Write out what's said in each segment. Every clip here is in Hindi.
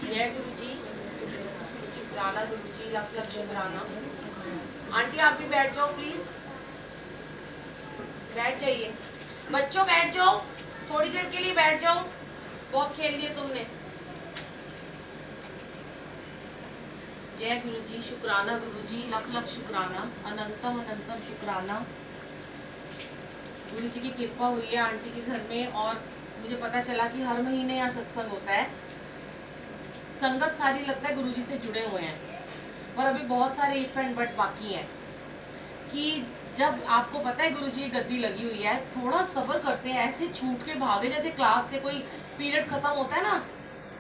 जय गुरु जी, शुक्राना गुरु जी, लख लख शुक्राना। आंटी आप भी बैठ जाओ प्लीज, बैठ जाइए। बच्चों बैठ जाओ, थोड़ी देर के लिए बैठ जाओ, बहुत खेल लिए तुमने। जय गुरु जी, शुक्राना गुरु जी, लख लख शुक्राना, अनंतम अनंतम शुक्राना। गुरु जी की कृपा हुई है आंटी के घर में, और मुझे पता चला कि हर महीने यहाँ सत्संग होता है। संगत सारी लगता है गुरु जी से जुड़े हुए हैं, पर अभी बहुत सारे इफ एंड बट बाकी हैं। कि जब आपको पता है गुरु जी की गद्दी लगी हुई है, थोड़ा सब्र करते हैं, ऐसे छूट के भागे जैसे क्लास से कोई पीरियड खत्म होता है ना,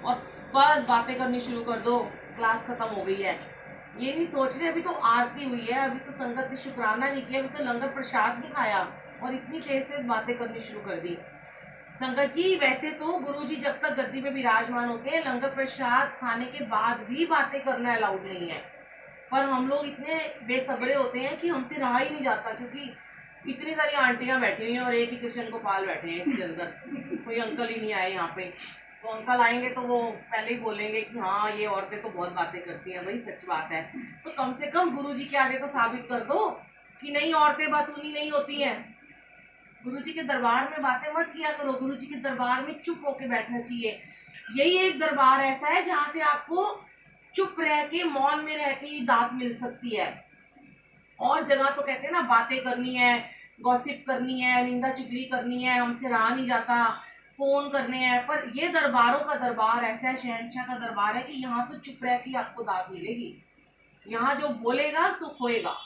और बस बातें करनी शुरू कर दो, क्लास खत्म हो गई है। ये नहीं सोच रहे अभी तो आरती हुई है, अभी तो संगत ने शुक्राना नहीं किया, अभी तो लंगर प्रसाद नहीं खाया, और इतनी तेज तेज बातें करनी शुरू कर दी। संगत जी वैसे तो गुरु जी जब तक गद्दी पे विराजमान होते हैं, लंगर प्रसाद खाने के बाद भी बातें करना अलाउड नहीं है, पर हम लोग इतने बेसब्रे होते हैं कि हमसे रहा ही नहीं जाता, क्योंकि इतनी सारी आंटियां बैठी हुई हैं और एक ही कृष्ण गोपाल बैठे हैं इसके अंदर। कोई अंकल ही नहीं आए यहाँ पे, तो अंकल आएंगे तो वो पहले ही बोलेंगे कि हाँ ये औरतें तो बहुत बातें करती हैं। वही सच बात है, तो कम से कम गुरु जी के आगे तो साबित कर दो कि नहीं, औरतें बातूनी नहीं होती हैं। गुरु जी के दरबार में बातें मत किया करो, गुरु जी के दरबार में चुप होके बैठना चाहिए। यही एक दरबार ऐसा है जहाँ से आपको चुप रह के, मौन में रह के ही दात मिल सकती है। और जगह तो कहते हैं ना बातें करनी है, गॉसिप करनी है, निंदा चुगली करनी है, हमसे रहा नहीं जाता, फोन करने हैं, पर ये दरबारों का दरबार ऐसा है, शहंशाह का दरबार है कि यहाँ तो चुप रह के आपको दात मिलेगी। यहाँ जो बोलेगा सुख होएगा,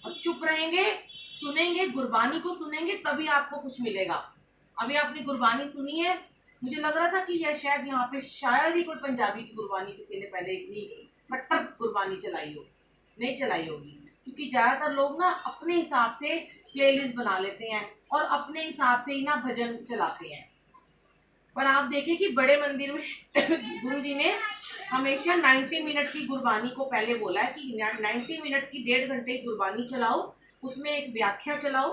और चुप रहेंगे, सुनेंगे, गुरबानी को सुनेंगे, तभी आपको कुछ मिलेगा। अभी आपने गुरबानी सुनी है, मुझे लग रहा था कि यह शायद यहाँ पे शायद ही कोई पंजाबी की गुरबानी किसी ने पहले इतनी कट्टर गुरबानी चलाई हो, नहीं चलाई होगी, क्योंकि ज्यादातर लोग ना अपने हिसाब से प्लेलिस्ट बना लेते हैं और अपने हिसाब से ही ना भजन चलाते हैं। पर आप देखें कि बड़े मंदिर में गुरु जी ने हमेशा 90 मिनट की गुरबानी को पहले बोला है कि 90 मिनट की 1.5 घंटे की गुरबानी चलाओ, उसमें एक व्याख्या चलाओ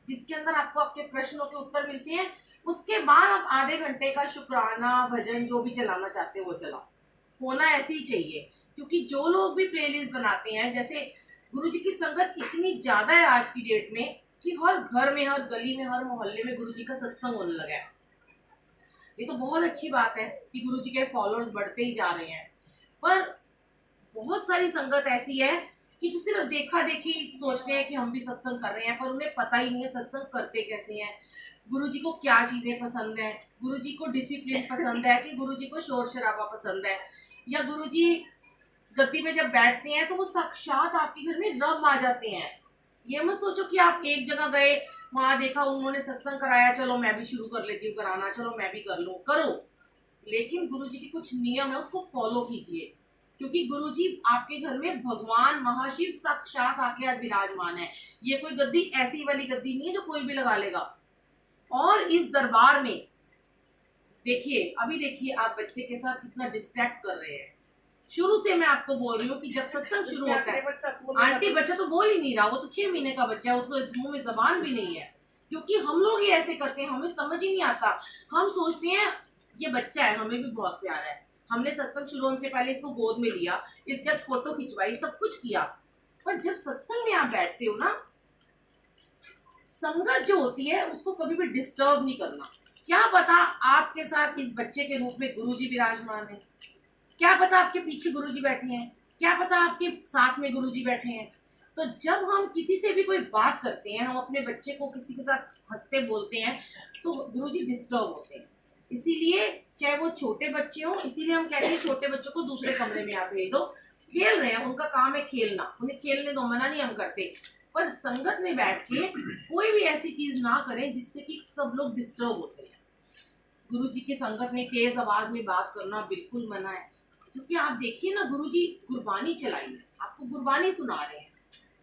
जिसके अंदर आपको आपके प्रश्नों के उत्तर मिलते हैं। उसके बाद आप आधे घंटे का शुक्राना भजन जो भी चलाना चाहते हो वो चलाओ। होना ऐसे ही चाहिए, क्योंकि जो लोग भी प्लेलिस्ट बनाते हैं, जैसे गुरु जी की संगत इतनी ज्यादा है आज की डेट में कि हर घर में, हर गली में, हर मोहल्ले में गुरु जी का सत्संग होने लगा है। ये तो बहुत अच्छी बात है कि गुरु जी के फॉलोअर्स बढ़ते ही जा रहे हैं, पर बहुत सारी संगत ऐसी है कि जो सिर्फ देखा देखी सोचते हैं कि हम भी सत्संग कर रहे हैं, पर उन्हें पता ही नहीं है सत्संग करते कैसे हैं, गुरु जी को क्या चीजें पसंद है, गुरु जी को डिसिप्लिन पसंद है कि गुरु जी को शोर शराबा पसंद है, या गुरु जी गद्दी पे जब बैठते हैं तो वो साक्षात आपके घर में रब आ जाते हैं। ये मत सोचो कि आप एक जगह गए, वहां देखा उन्होंने सत्संग कराया, चलो मैं भी शुरू कर लेती हूँ कराना, चलो मैं भी कर लूँ, करो, लेकिन गुरु जी के कुछ नियम है, उसको फॉलो कीजिए, क्योंकि गुरु जी आपके घर में भगवान महाशिव साक्षात आके आज विराजमान है। ये कोई गद्दी ऐसी वाली गद्दी नहीं है जो कोई भी लगा लेगा। और इस दरबार में देखिए, अभी देखिए आप बच्चे के साथ कितना डिस्ट्रैक्ट कर रहे हैं। शुरू से मैं आपको बोल रही हूँ कि जब सत्संग शुरू होता है, आंटी बच्चा तो बोल ही नहीं रहा, वो तो 6 महीने का बच्चा है, उसको मुंह में जबान भी नहीं है, क्योंकि हम लोग ये ऐसे करते हैं, हमें समझ ही नहीं आता। हम सोचते हैं ये बच्चा है, हमें भी बहुत प्यार है, हमने सत्संग शुरू होने से पहले इसको गोद में लिया, इसके फोटो खिंचवाई, सब कुछ किया, पर जब सत्संग में आप बैठते हो ना, संगत जो होती है उसको कभी भी डिस्टर्ब नहीं करना। क्या पता आपके साथ इस बच्चे के रूप में गुरुजी विराजमान है, क्या पता आपके पीछे गुरुजी बैठे हैं, क्या पता आपके साथ में गुरुजी बैठे हैं। तो जब हम किसी से भी कोई बात करते हैं, हम अपने बच्चे को किसी के साथ हंसते बोलते हैं, तो गुरुजी डिस्टर्ब होते हैं। इसीलिए चाहे वो छोटे बच्चे हों, इसीलिए हम कहते हैं छोटे बच्चों को दूसरे कमरे में आप भेज दो, खेल रहे हैं, उनका काम है खेलना, उन्हें खेलने दो, मना नहीं हम करते, पर संगत में बैठ के कोई भी ऐसी चीज ना करें जिससे कि सब लोग डिस्टर्ब होते हैं। गुरु जी की संगत में तेज आवाज में बात करना बिल्कुल मना है, क्योंकि आप देखिए ना, गुरु जी गुरबानी चलाई है, आपको गुरबानी सुना रहे हैं,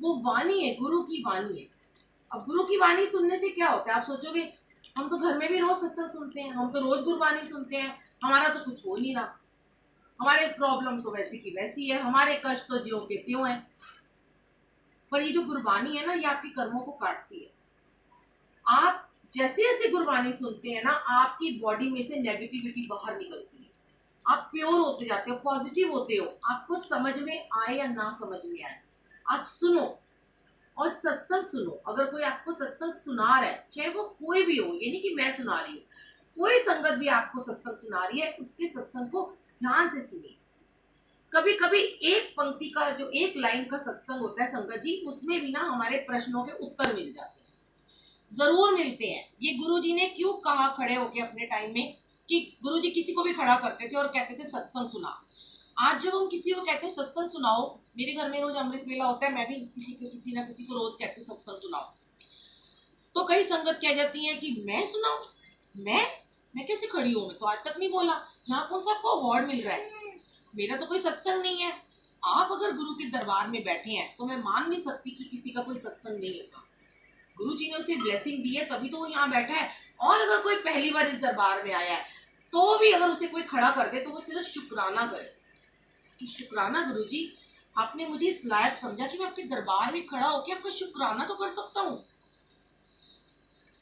वो वाणी है, गुरु की वाणी है। अब गुरु की वाणी सुनने से क्या होता है, आप सोचोगे हम तो घर में भी रोज सत्संग सुनते हैं, हम तो रोज गुरबानी सुनते हैं, हमारा तो कुछ हो नहीं रहा, हमारे प्रॉब्लम तो वैसी की वैसी है, हमारे कष्ट तो ज्यों के त्यों है। पर ये जो गुरबानी है ना, ये आपके कर्मों को काटती है। आप जैसे जैसे गुरबानी सुनते हैं ना, आपकी बॉडी में से नेगेटिविटी बाहर निकलती है, आप प्योर होते जाते हो, पॉजिटिव होते हो। आपको समझ में आए या ना समझ में आए, आप सुनो और सत्संग सुनो। अगर कोई आपको सत्संग सुना रहा है, चाहे वो कोई भी हो, ये नहीं कि मैं सुना रही हूँ, कोई संगत भी आपको सत्संग सुना रही है, उसके सत्संग को ध्यान से सुनिए। कभी कभी एक पंक्ति का, जो एक लाइन का सत्संग होता है संगत जी, उसमें भी ना हमारे प्रश्नों के उत्तर मिल जाते हैं, जरूर मिलते हैं। ये गुरुजी ने क्यों कहा खड़े होके अपने टाइम में कि गुरुजी किसी को भी खड़ा करते थे और कहते थे सत्संग सुना। आज जब हम किसी को कहते हैं सत्संग सुनाओ, मेरे घर में रोज अमृत वेला होता है, मैं भी किसी ना किसी को रोज कहती हूँ सत्संग सुनाओ, तो कई संगत कह जाती है कि मैं सुनाऊं, मैं कैसे खड़ी हूँ, मैं तो आज तक नहीं बोला, यहाँ कौन सा आपको अवार्ड मिल रहा है, मेरा तो कोई सत्संग नहीं है। आप अगर गुरु के दरबार में बैठे हैं तो मैं मान नहीं सकती कि किसी का कोई सत्संग नहीं होगा। गुरु जी ने उसे ब्लेसिंग दी है तभी तो वो यहाँ बैठा है। और अगर कोई पहली बार इस दरबार में आया है तो भी अगर उसे कोई खड़ा कर दे तो वो सिर्फ शुक्राना करे कि शुक्राना गुरु जी, आपने मुझे इस लायक समझा कि मैं आपके दरबार में खड़ा होकर आपका शुक्राना तो कर सकता हूँ।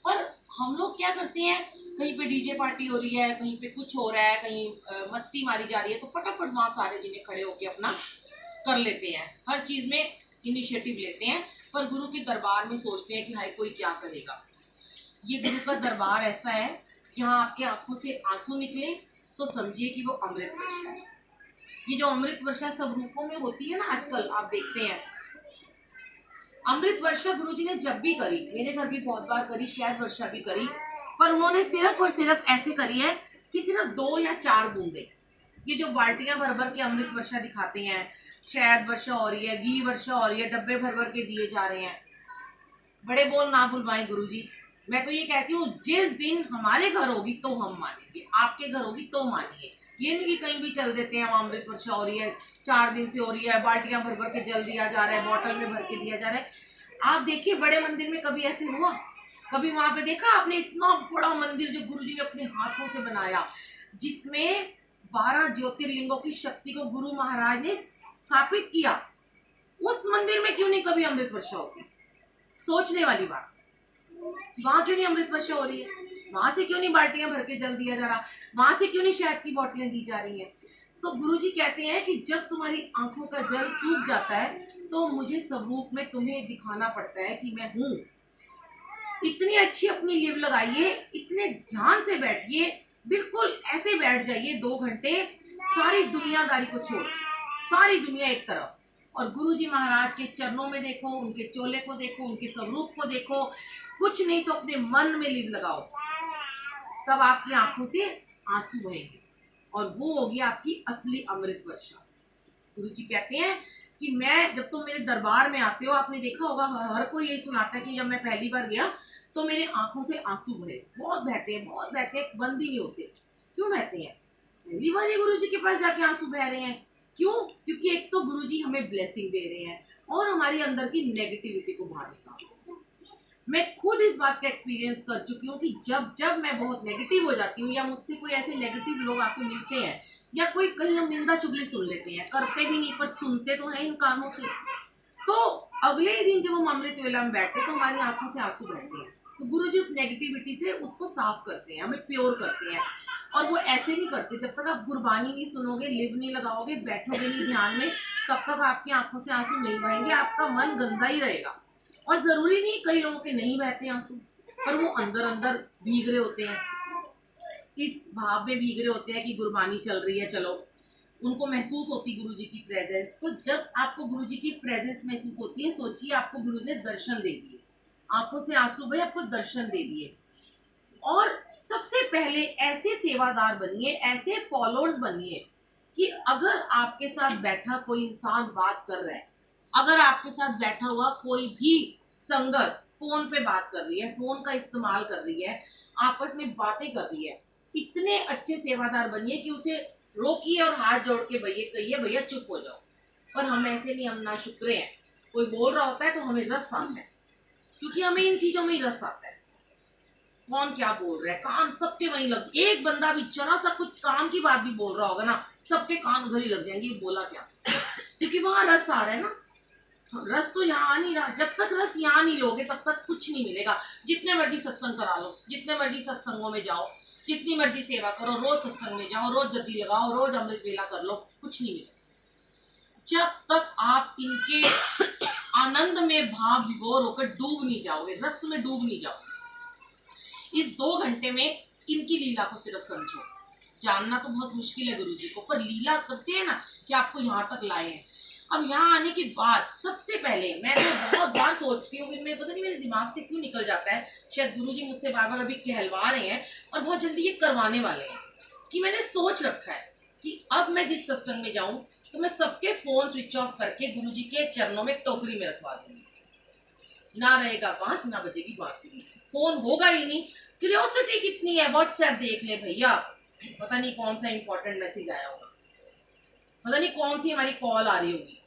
पर हम लोग क्या करते हैं, कहीं पे डीजे पार्टी हो रही है, कहीं पे कुछ हो रहा है, कहीं मस्ती मारी जा रही है, तो फटाफट वहाँ सारे जिन्हें खड़े होके अपना कर लेते हैं, हर चीज में इनिशिएटिव लेते हैं, पर गुरु के दरबार में सोचते हैं कि हाय कोई क्या करेगा। ये गुरु का दरबार ऐसा है, यहाँ आपके आंखों से आंसू निकले तो समझिए कि वो अमृत वर्षा है। ये जो अमृत वर्षा सब रूपों में होती है ना, आजकल आप देखते हैं, अमृत वर्षा गुरुजी ने जब भी करी, मेरे घर भी बहुत बार करी, शायद वर्षा भी करी, पर उन्होंने सिर्फ और सिर्फ ऐसे करी है कि सिर्फ 2 या 4 बूंदे, ये जो बाल्टियां भर भर के अमृत वर्षा दिखाते हैं, शायद वर्षा हो रही है, घी वर्षा हो रही है, डब्बे भर भर के दिए जा रहे हैं, बड़े बोल ना बुलवाए गुरुजी। मैं तो ये कहती हूँ जिस दिन हमारे घर होगी तो हम मानेंगे, आपके घर होगी तो मानिए। ये नहीं कि कहीं भी चल देते हैं, अमृत वर्षा हो रही है, 4 दिन से हो रही है, बाल्टियां भर भर के जल दिया जा रहा है, बॉटल में भर के दिया जा रहा है। आप देखिए बड़े मंदिर में कभी ऐसे हुआ, कभी वहां पे देखा आपने इतना बड़ा मंदिर जो गुरुजी ने अपने हाथों से बनाया, जिसमें 12 ज्योतिर्लिंगों की शक्ति को गुरु महाराज ने स्थापित किया, उस मंदिर में क्यों नहीं कभी अमृत वर्षा होती? सोचने वाली बात, वहां क्यों नहीं अमृत वर्षा हो रही है, वहां से क्यों नहीं बाल्टियां भर के जल दिया जा रहा, वहां से क्यों नहीं शहद की बोतलें दी जा रही हैं? तो गुरुजी कहते हैं कि जब तुम्हारी आंखों का जल सूख जाता है तो मुझे स्वरूप में तुम्हें दिखाना पड़ता है कि मैं हूं। इतनी अच्छी अपनी लिव लगाइए, इतने ध्यान से बैठिए, बिल्कुल ऐसे बैठ जाइए 2 घंटे, सारी दुनियादारी को छोड़, सारी दुनिया एक तरफ, और गुरुजी महाराज के चरणों में देखो, उनके चोले को देखो, उनके स्वरूप को देखो, कुछ नहीं तो अपने मन में लिव लगाओ, तब आपकी आंखों से आंसू बहेंगे और वो होगी आपकी असली अमृत वर्षा। गुरुजी कहते हैं कि मैं, जब तुम मेरे दरबार में आते हो, आपने देखा होगा हर कोई यही सुनाता है कि जब मैं पहली बार गया तो मेरे आंखों से आंसू बहे, बहुत बहते हैं, बहुत बहते हैं, बंद ही नहीं होते। क्यों बहते हैं? पहली बार ही गुरुजी के पास जाके आंसू बह रहे हैं। क्यों? क्योंकि एक तो गुरुजी हमें ब्लेसिंग दे रहे हैं और हमारी अंदर की नेगेटिविटी को बाहर निकाल। मैं खुद इस बात का एक्सपीरियंस कर चुकी हूँ कि जब जब मैं बहुत नेगेटिव हो जाती हूँ, या मुझसे कोई ऐसे नेगेटिव लोग आके मिलते हैं, या कोई कहीं हम निंदा चुगली सुन लेते हैं, करते भी नहीं पर सुनते तो हैं इन कानों से, तो अगले ही दिन जब हम अमृत वेला में बैठते तो हमारी आंखों से आंसू बहते हैं। तो गुरु जी उस नेगेटिविटी से उसको साफ करते हैं, हमें प्योर करते हैं। और वो ऐसे नहीं करते, जब तक आप गुरबानी नहीं सुनोगे, लिव नहीं लगाओगे, बैठोगे नहीं ध्यान में, तब तक आपकी आंखों से आंसू नहीं बहेंगे, आपका मन गंदा ही रहेगा। और जरूरी नहीं, कई लोगों के नहीं बहते आंसू, पर वो अंदर अंदर भीग रहे होते हैं, इस भाव में भीग रहे होते हैं कि गुरबानी चल रही है, चलो, उनको महसूस होती गुरुजी की प्रेजेंस। तो जब आपको गुरुजी की प्रेजेंस महसूस होती है, सोचिए आपको गुरु ने दर्शन दे दिए, आंखों से आंसू भाई आपको दर्शन दे दिए। और सबसे पहले ऐसे सेवादार बनिए, ऐसे फॉलोअर्स बनिए कि अगर आपके साथ बैठा कोई इंसान बात कर रहा है, अगर आपके साथ बैठा हुआ कोई भी संगत फोन पे बात कर रही है, फोन का इस्तेमाल कर रही है, आपस में बातें कर रही है, इतने अच्छे सेवादार बनिए कि उसे रोकिए और हाथ जोड़ के भैया कहिए भैया चुप हो जाओ। पर हम ऐसे नहीं, हम ना शुक्र हैं। कोई बोल रहा होता है तो हमें रस आता है, क्योंकि हमें इन चीजों में ही रस आता है। कौन क्या बोल रहा है, कान सबके वहीं लग, एक बंदा भी जरा सा कुछ काम की बात भी बोल रहा होगा ना, सबके कान उधर ही लग जाएंगे, बोला क्या, क्योंकि वहां रस आ रहा है ना। रस तो यहाँ आ नहीं रहा। जब तक रस यहाँ नहीं लोगे तब तक कुछ नहीं मिलेगा। जितने मर्जी सत्संग करा लो, जितने मर्जी सत्संगों में जाओ, जितनी मर्जी सेवा करो, रोज सत्संग में जाओ, रोज गद्दी लगाओ, रोज अमृत वेला कर लो, कुछ नहीं मिलेगा जब तक आप इनके आनंद में भाव विभोर होकर डूब नहीं जाओगे, रस में डूब नहीं जाओगे। इस 2 घंटे में इनकी लीला को सिर्फ समझो। जानना तो बहुत मुश्किल है गुरुजी को, पर लीला करते हैं ना कि आपको यहाँ तक लाए हैं। अब यहाँ आने के बाद सबसे पहले मैं तो बहुत बार सोचती हूँ, मैं पता नहीं मेरे दिमाग से क्यों निकल जाता है, शायद गुरुजी मुझसे बार बार अभी कहलवा रहे हैं और बहुत जल्दी ये करवाने वाले हैं, कि मैंने सोच रखा है कि अब मैं जिस सत्संग में जाऊं तो मैं सबके फोन स्विच ऑफ करके गुरुजी के चरणों में टोकरी में रखवा दूंगी। ना रहेगा बांस, ना बजेगी बांसुरी, फोन होगा ही नहीं। क्यूरियोसिटी कितनी है, व्हाट्सएप देख ले भैया, पता नहीं कौन सा इंपॉर्टेंट मैसेज आया होगा, पता नहीं कौन सी हमारी कॉल आ रही होगी।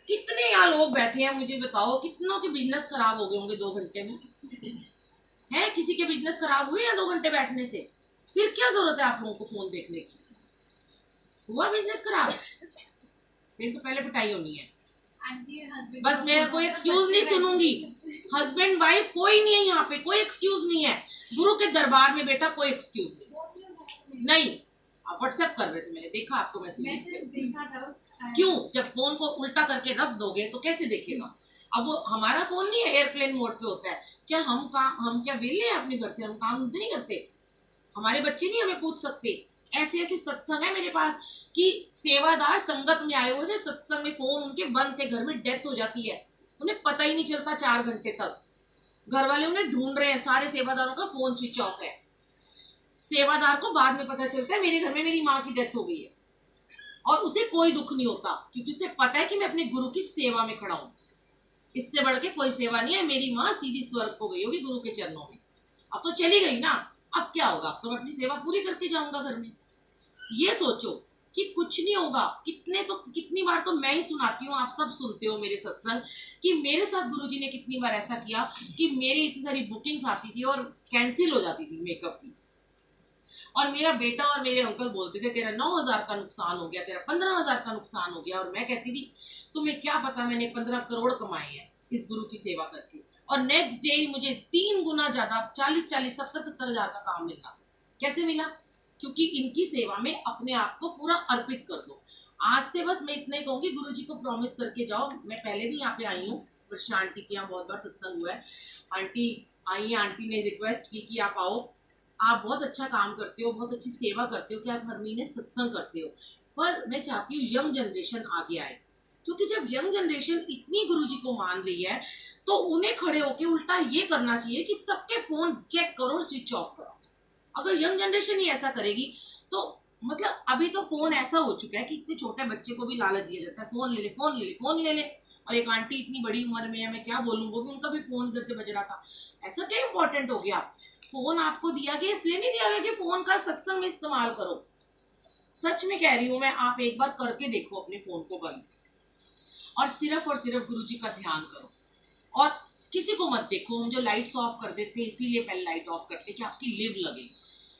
कितने यहाँ लोग बैठे हैं, मुझे बताओ कितनों के बिजनेस खराब हो गए होंगे 2 घंटे में? है किसी के बिजनेस खराब हुए या 2 घंटे बैठने से? फिर क्या जरूरत है आप लोगों को फोन देखने की? हुआ बिजनेस खराब? फिर तो पहले पिटाई होनी है। बस मैं कोई एक्सक्यूज नहीं सुनूंगी। हस्बैंड वाइफ कोई नहीं है यहाँ पे, कोई एक्सक्यूज नहीं है। गुरु के दरबार में बेटा कोई एक्सक्यूज नहीं। आप व्हाट्सएप कर रहे थे, मैंने देखा आपको मैसेज। क्यों? जब फोन को उल्टा करके रख दोगे तो कैसे देखेगा? अब वो हमारा फोन नहीं है, एयरप्लेन मोड पे होता है। क्या हम क्या वेले हैं अपने घर से? हम काम नहीं करते? हमारे बच्चे नहीं हमें पूछ सकते? ऐसे ऐसे सत्संग है मेरे पास कि सेवादार संगत में आए हुए थे, सत्संग में फोन उनके बंद थे, घर में डेथ हो जाती है, उन्हें पता ही नहीं चलता 4 घंटे तक। घर वाले उन्हें ढूंढ रहे हैं, सारे सेवादारों का फोन स्विच ऑफ है। सेवादार को बाद में पता चलता है मेरे घर में मेरी माँ की डेथ हो गई है, और उसे कोई दुख नहीं होता क्योंकि उसे पता है कि मैं अपने गुरु की सेवा में खड़ा हूँ। इससे बढ़ के कोई सेवा नहीं है। मेरी माँ सीधी स्वर्ग हो गई होगी गुरु के चरणों में, अब तो चली गई ना, अब क्या होगा? अब तो मैं अपनी सेवा पूरी करके जाऊंगा घर में। ये सोचो कि कुछ नहीं होगा। कितनी बार तो मैं ही सुनाती हूँ, आप सब सुनते हो मेरे सत्संग, कि मेरे साथ गुरुजी ने कितनी बार ऐसा किया कि मेरी इतनी सारी बुकिंग्स आती थी और कैंसिल हो जाती थी मेकअप की, और मेरा बेटा और मेरे अंकल बोलते थे तेरा 9,000 का नुकसान हो गया, तेरा 15,000 का नुकसान हो गया, और मैं कहती थी तुम्हें क्या पता, मैंने 15 करोड़ कमाए हैं इस गुरु की सेवा करके। और नेक्स्ट डे ही मुझे 3 गुना ज्यादा 40-40, 70-70 हजार का काम मिला। कैसे मिला? क्योंकि इनकी सेवा में अपने आप को पूरा अर्पित कर दो। आज से बस मैं इतना ही कहूंगी, गुरुजी को प्रॉमिस करके जाओ। मैं पहले भी यहाँ पे आई हूँ, वर्षा आंटी के यहाँ बहुत बार सत्संग हुआ है, आंटी आई है, आंटी ने रिक्वेस्ट की कि आप आओ, आप बहुत अच्छा काम करते हो, बहुत अच्छी सेवा करते हो कि आप हर महीने सत्संग करते हो। पर मैं चाहती हूँ यंग जनरेशन आगे आए, क्योंकि जब यंग जनरेशन इतनी गुरुजी को मान रही है तो उन्हें खड़े होके उल्टा ये करना चाहिए कि सबके फोन चेक करो और स्विच ऑफ करो। अगर यंग जनरेशन ही ऐसा करेगी तो मतलब अभी तो फोन ऐसा हो चुका है कि इतने छोटे बच्चे को भी लालच दिया जाता है, फोन ले ले, फोन ले ले, फोन ले ले। और एक आंटी इतनी बड़ी उम्र में है, मैं क्या बोलूँ, वो भी उनका भी फोन इधर से बज रहा था। ऐसा क्या इंपॉर्टेंट हो गया? फोन आपको दिया गया इसलिए नहीं दिया गया कि फोन का सत्संग में इस्तेमाल करो। सच में कह रही हूँ मैं, आप एक बार करके देखो अपने फोन को बंद, और सिर्फ गुरुजी का ध्यान करो और किसी को मत देखो। हम जो लाइट्स ऑफ कर देते हैं इसीलिए पहले लाइट ऑफ करते कि आपकी लिव लगे,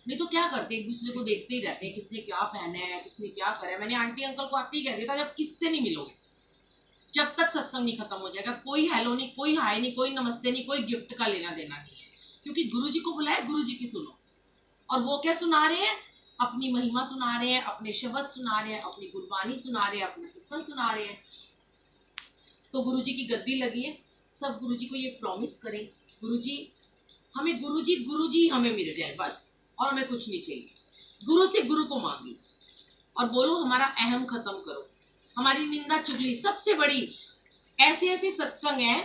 नहीं तो क्या करते एक दूसरे को देखते ही रहते हैं, किसने क्या पहना है, किसने क्या करा है। मैंने आंटी अंकल को आते ही कह दिया था, जब किससे नहीं मिलोगे, जब तक सत्संग नहीं खत्म हो जाएगा, कोई हेलो नहीं, कोई हाय नहीं, कोई नमस्ते नहीं, कोई गिफ्ट का लेना देना नहीं है। क्योंकि गुरुजी को बुलाए, गुरुजी की सुनो। और वो क्या सुना रहे हैं? अपनी महिमा सुना रहे हैं, अपने शब्द सुना रहे हैं, अपनी गुरबानी सुना रहे हैं, अपना सत्संग सुना रहे हैं। तो गुरुजी की गद्दी लगी है, सब गुरुजी को ये प्रॉमिस करें, गुरुजी हमें मिल जाए बस, और हमें कुछ नहीं चाहिए। गुरु से गुरु को मांगी और बोलो हमारा अहम खत्म करो, हमारी निंदा चुगली। सबसे बड़ी ऐसे सत्संग है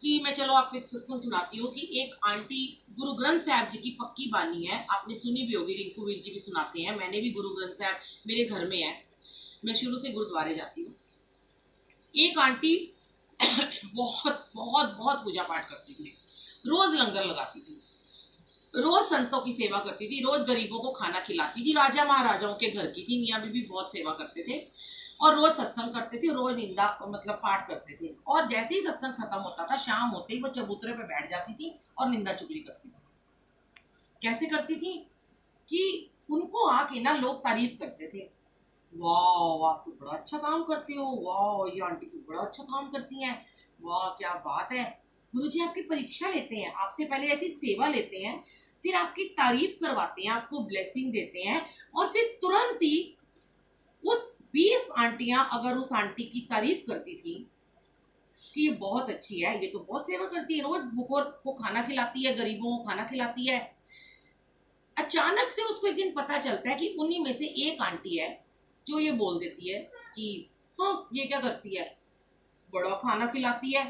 कि मैं चलो आपको एक सत्संग सुनाती हूँ कि एक आंटी गुरु ग्रंथ साहब जी की पक्की बानी है, आपने सुनी भी होगी, रिंकू वीर जी भी सुनाते हैं, मैंने भी गुरु ग्रंथ साहब मेरे घर में है, मैं शुरू से गुरुद्वारे जाती हूँ। एक आंटी बहुत बहुत बहुत पूजा पाठ करती थी, रोज लंगर लगाती थी, रोज संतों की सेवा करती थी, रोज गरीबों को खाना खिलाती थी, राजा महाराजाओं के घर की थी, मियाँ बीबी बहुत सेवा करते थे, और रोज सत्संग करते थे, रोज निंदा मतलब पाठ करते थे। और जैसे ही सत्संग खत्म होता था, शाम होते ही वो चबूतरे पे बैठ जाती थी और निंदा चुगली करती थी। कैसे करती थी कि उनको आके ना लोग तारीफ करते थे, वाह, आप तो बड़ा अच्छा काम करते हो, वाह ये आंटी तो बड़ा अच्छा काम करती हैं, वाह क्या बात है। गुरुजी आपकी परीक्षा लेते हैं, आपसे पहले ऐसी सेवा लेते हैं, फिर आपकी तारीफ करवाते हैं, आपको ब्लेसिंग देते हैं, और फिर तुरंत ही उस 20 आंटियां अगर उस आंटी की तारीफ करती थी कि ये बहुत अच्छी है, ये तो बहुत सेवा करती है, रोज भूखों को खाना खिलाती है, गरीबों को खाना खिलाती है, अचानक से उसको एक दिन पता चलता है कि उन्हीं में से एक आंटी है जो ये बोल देती है कि हाँ ये क्या करती है, बड़ा खाना खिलाती है,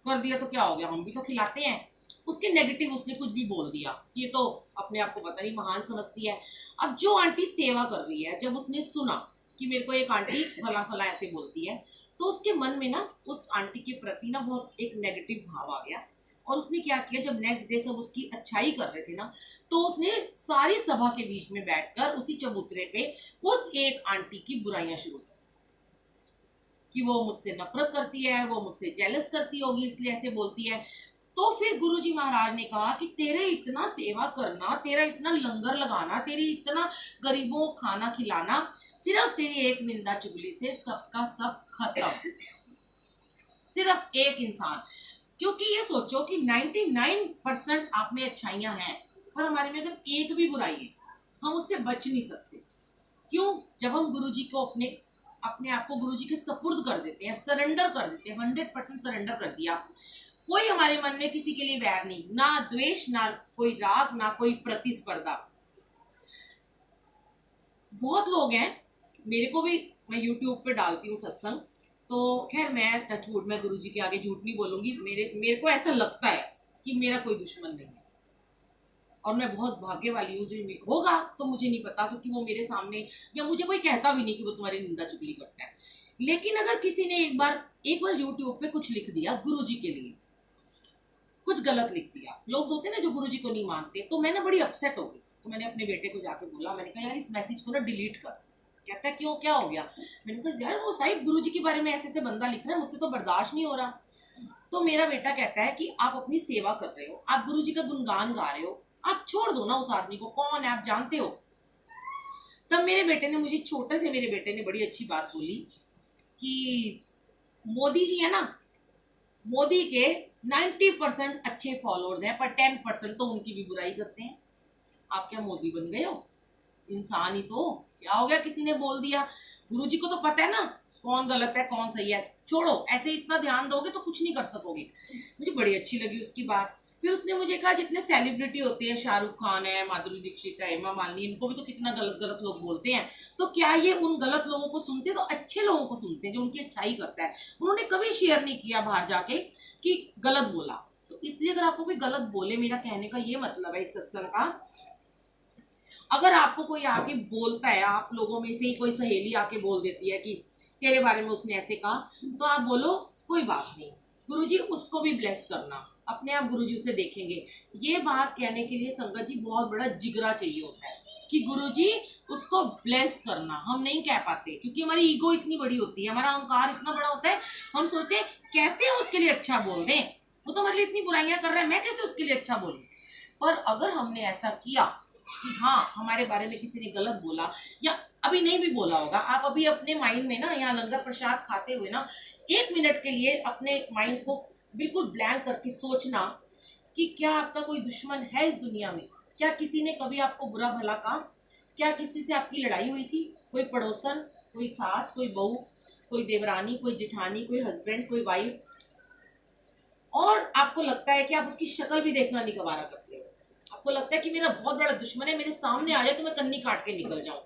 कर दिया तो क्या हो गया, हम भी तो खिलाते हैं। उसके नेगेटिव उसने कुछ भी बोल दिया, ये तो अपने आप को पता नहीं महान समझती है। अब जो आंटी सेवा कर रही है, जब उसने सुना कि मेरे को एक आंटी फला फला ऐसे बोलती है, तो उसके मन में ना उस आंटी के प्रति ना बहुत एक नेगेटिव भाव आ गया। और उसने क्या किया, जब नेक्स्ट डे सब उसकी अच्छाई कर रहे थे ना, तो उसने सारी सभा के बीच में बैठकर उसी चबूतरे पे उस एक आंटी की बुराइयां शुरू की कि वो मुझसे नफरत करती है, वो मुझसे जेलस करती होगी इसलिए ऐसे बोलती है। तो फिर गुरुजी महाराज ने कहा कि तेरे इतना सेवा करना, तेरा इतना लंगर लगाना, तेरी इतना गरीबों को खाना खिलाना, सिर्फ तेरी एक निंदा चुगली से सबका सब खत्म। सिर्फ एक इंसान, क्योंकि ये सोचो कि 99% आप में अच्छाइयां हैं, पर हमारे में अगर एक भी बुराई है, हम उससे बच नहीं सकते। क्यों? जब हम गुरुजी को अपने अपने आप को गुरुजी के सपुर्द कर देते हैं, सरेंडर कर देते हैं, 100% सरेंडर कर दिया, कोई हमारे मन में किसी के लिए वैर नहीं, ना द्वेष, ना कोई राग, ना कोई प्रतिस्पर्धा। बहुत लोग हैं, मेरे को भी, मैं यूट्यूब पे डालती हूँ सत्संग, तो खैर मैं टचवुड, मैं गुरुजी के आगे झूठ नहीं बोलूंगी, मेरे को ऐसा लगता है कि मेरा कोई दुश्मन नहीं है, और मैं बहुत भाग्य वाली हूँ। जो होगा तो मुझे नहीं पता, क्योंकि वो मेरे सामने, या मुझे कोई कहता भी नहीं कि वो तुम्हारी निंदा चुगली करता है। लेकिन अगर किसी ने एक बार यूट्यूब पे कुछ लिख दिया गुरुजी के लिए, कुछ गलत लिख दिया, लोग होते हैं ना जो गुरुजी को नहीं मानते, तो मैं ना बड़ी अपसेट हो गई। तो मैंने अपने बेटे को जाके बोला, मैंने कहा यार इस मैसेज को ना डिलीट कर। कहता है क्यों, क्या हो गया? मैंने कहा यार वो साहिब गुरुजी के बारे में ऐसे ऐसे बंदा लिख रहा है, मुझसे तो बर्दाश्त नहीं हो रहा। तो मेरा बेटा कहता है कि आप अपनी सेवा कर रहे हो, आप गुरुजी का गुणगान गा रहे हो, आप छोड़ दो ना उस आदमी को, कौन है आप जानते हो। तब मेरे बेटे ने मुझे, छोटे से मेरे बेटे ने बड़ी अच्छी बात बोली कि मोदी जी है ना, मोदी के 90% अच्छे फॉलोअर्स हैं, पर 10% तो उनकी भी बुराई करते हैं। आप क्या मोदी बन गए हो? इंसान ही तो, क्या हो गया किसी ने बोल दिया। गुरुजी को तो पता है ना कौन गलत है कौन सही है, छोड़ो, ऐसे इतना ध्यान दोगे तो कुछ नहीं कर सकोगे। मुझे बड़ी अच्छी लगी उसकी बात। फिर उसने मुझे कहा जितने सेलिब्रिटी होते हैं, शाहरुख खान है, माधुरी दीक्षित है, हेमा मालिनी, इनको भी तो कितना गलत गलत लोग बोलते हैं, तो क्या ये उन गलत लोगों को सुनते? तो अच्छे लोगों को सुनते हैं जो उनकी अच्छाई करता है। उन्होंने कभी शेयर नहीं किया बाहर जाके कि गलत बोला। तो इसलिए अगर आपको कोई गलत बोले, मेरा कहने का ये मतलब है इस सत्संग का, अगर आपको कोई आके बोलता है, आप लोगों में से ही कोई सहेली आके बोल देती है कि तेरे बारे में उसने ऐसे कहा, तो आप बोलो कोई बात नहीं, गुरुजी उसको भी ब्लेस करना, अपने आप गुरुजी उसे देखेंगे। ये बात कहने के लिए संगत जी बहुत बड़ा जिगरा चाहिए होता है कि गुरुजी उसको ब्लेस करना। हम नहीं कह पाते क्योंकि हमारी ईगो इतनी बड़ी होती है, हमारा अहंकार इतना बड़ा होता है, हम सोचते हैं कैसे हम उसके लिए अच्छा बोल दें, वो तो हमारे लिए इतनी बुराइयां कर रहा है, मैं कैसे उसके लिए अच्छा बोलूं। पर अगर हमने ऐसा किया कि हाँ हमारे बारे में किसी ने गलत बोला, या अभी नहीं भी बोला होगा, आप अभी अपने माइंड में ना, यहाँ लंगर प्रसाद खाते हुए ना 1 मिनट के लिए अपने माइंड को बिल्कुल ब्लैंक करके सोचना कि क्या आपका कोई दुश्मन है इस दुनिया में? क्या किसी ने कभी आपको बुरा भला कहा? क्या किसी से आपकी लड़ाई हुई थी? कोई पड़ोसन, कोई सास, कोई बहू, कोई देवरानी, कोई जेठानी, कोई हस्बैंड, कोई वाइफ, और आपको लगता है कि आप उसकी शक्ल भी देखना नहीं गवारा करते हो, आपको लगता है कि मेरा बहुत बड़ा दुश्मन है, मेरे सामने आ जाए तो मैं कन्नी काट के निकल जाऊं।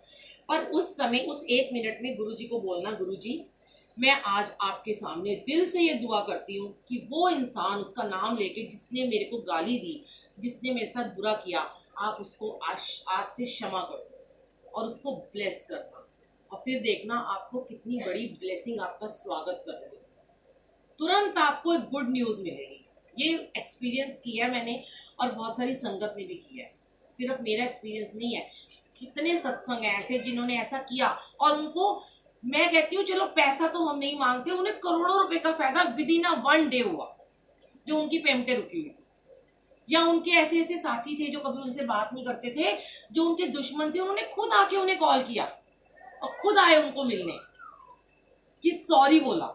पर उस समय, उस 1 मिनट में गुरुजी को बोलना, गुरुजी मैं आज आपके सामने दिल से ये दुआ करती हूँ कि वो इंसान, उसका नाम लेके, जिसने मेरे को गाली दी, जिसने मेरे साथ बुरा किया, आप उसको आज से क्षमा कर दो और उसको ब्लेस करना, और फिर देखना आपको कितनी बड़ी ब्लेसिंग आपका स्वागत कर रही है। तुरंत आपको एक गुड न्यूज़ मिलेगी। ये एक्सपीरियंस किया मैंने, और बहुत सारी संगत ने भी किया है, सिर्फ मेरा एक्सपीरियंस नहीं है। कितने सत्संग हैं ऐसे जिन्होंने ऐसा किया, और उनको मैं कहती हूँ चलो पैसा तो हम नहीं मांगते, उन्हें करोड़ों रुपए का फायदा विदिन अ 1 डे हुआ, जो उनकी पेमेंटें रुकी हुई थी। या उनके ऐसे ऐसे साथी थे जो कभी उनसे बात नहीं करते थे, जो उनके दुश्मन थे, उन्होंने खुद आके उन्हें कॉल किया और खुद आए उनको मिलने कि सॉरी बोला।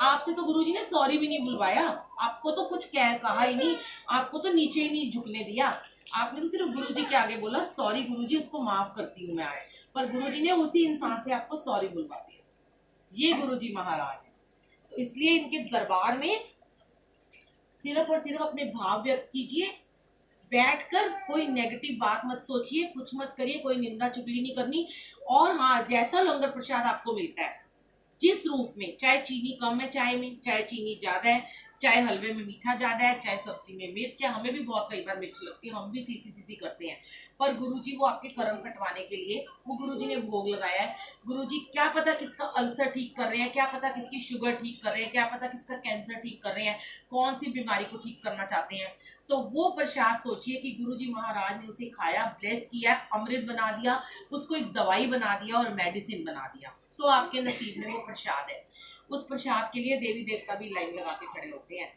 आपसे तो गुरुजी ने सॉरी भी नहीं बुलवाया, आपको तो कुछ कहा ही नहीं, आपको तो नीचे ही नहीं झुकने दिया। आपने तो सिर्फ गुरुजी के आगे बोला सॉरी गुरुजी, उसको माफ करती हूँ मैं आए, पर गुरुजी ने उसी इंसान से आपको सॉरी बुलवा दिया। ये गुरुजी महाराज है। तो इसलिए इनके दरबार में सिर्फ और सिर्फ अपने भाव व्यक्त कीजिए, बैठकर कोई नेगेटिव बात मत सोचिए, कुछ मत करिए, कोई निंदा चुगली नहीं करनी। और हाँ, जैसा लंगर प्रसाद आपको मिलता है जिस रूप में, चाहे चीनी कम है चाय में, चाहे चीनी ज्यादा है, चाहे हलवे में मीठा ज्यादा है, चाहे सब्जी में मिर्च है, हमें भी बहुत कई बार मिर्च लगती है, हम भी सीसी करते हैं, पर गुरुजी वो आपके कर्म कटवाने के लिए वो गुरुजी ने भोग लगाया है। गुरुजी क्या पता किसका अल्सर ठीक कर रहे हैं, क्या पता किसकी शुगर ठीक कर रहे हैं, क्या पता किसका कैंसर ठीक कर रहे हैं, कौन सी बीमारी को ठीक करना चाहते हैं। तो वो प्रसाद सोचिए कि गुरुजी महाराज ने उसे खाया, ब्लेस किया, अमृत बना दिया, उसको एक दवाई बना दिया और मेडिसिन बना दिया, तो आपके नसीब में वो प्रसाद है। उस प्रसाद के लिए देवी देवता भी लाइन लगा के खड़े होते हैं,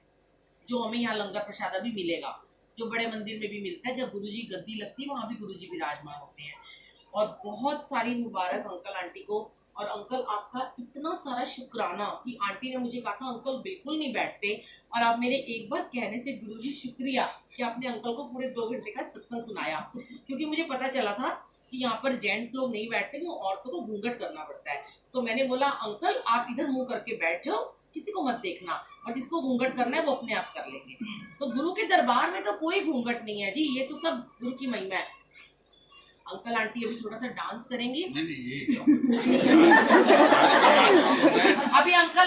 जो हमें यहाँ लंगर प्रसाद अभी मिलेगा, जो बड़े मंदिर में भी मिलता है। जब गुरुजी गद्दी लगती है वहाँ भी गुरुजी विराजमान होते हैं। और बहुत सारी मुबारक अंकल आंटी को। और अंकल आपका इतना सारा शुक्राना कि आंटी ने मुझे कहा था अंकल बिल्कुल नहीं बैठते, और आप मेरे एक बार कहने से गुरुजी शुक्रिया कि आपने अंकल को पूरे 2 घंटे का सत्संग सुनाया, क्योंकि मुझे पता चला था कि यहाँ पर जेंट्स लोग नहीं बैठते, वो औरतों को घूंघट करना पड़ता है। तो मैंने बोला अंकल आप इधर मुंह करके बैठ जाओ, किसी को मत देखना, और जिसको घूंघट करना है वो अपने आप कर लेंगे। तो गुरु के दरबार में तो कोई घूंघट नहीं है जी, ये तो सब गुरु की महिमा है। अंकल आंटी अभी थोड़ा सा डांस करेंगे। नहीं, अभी अंकल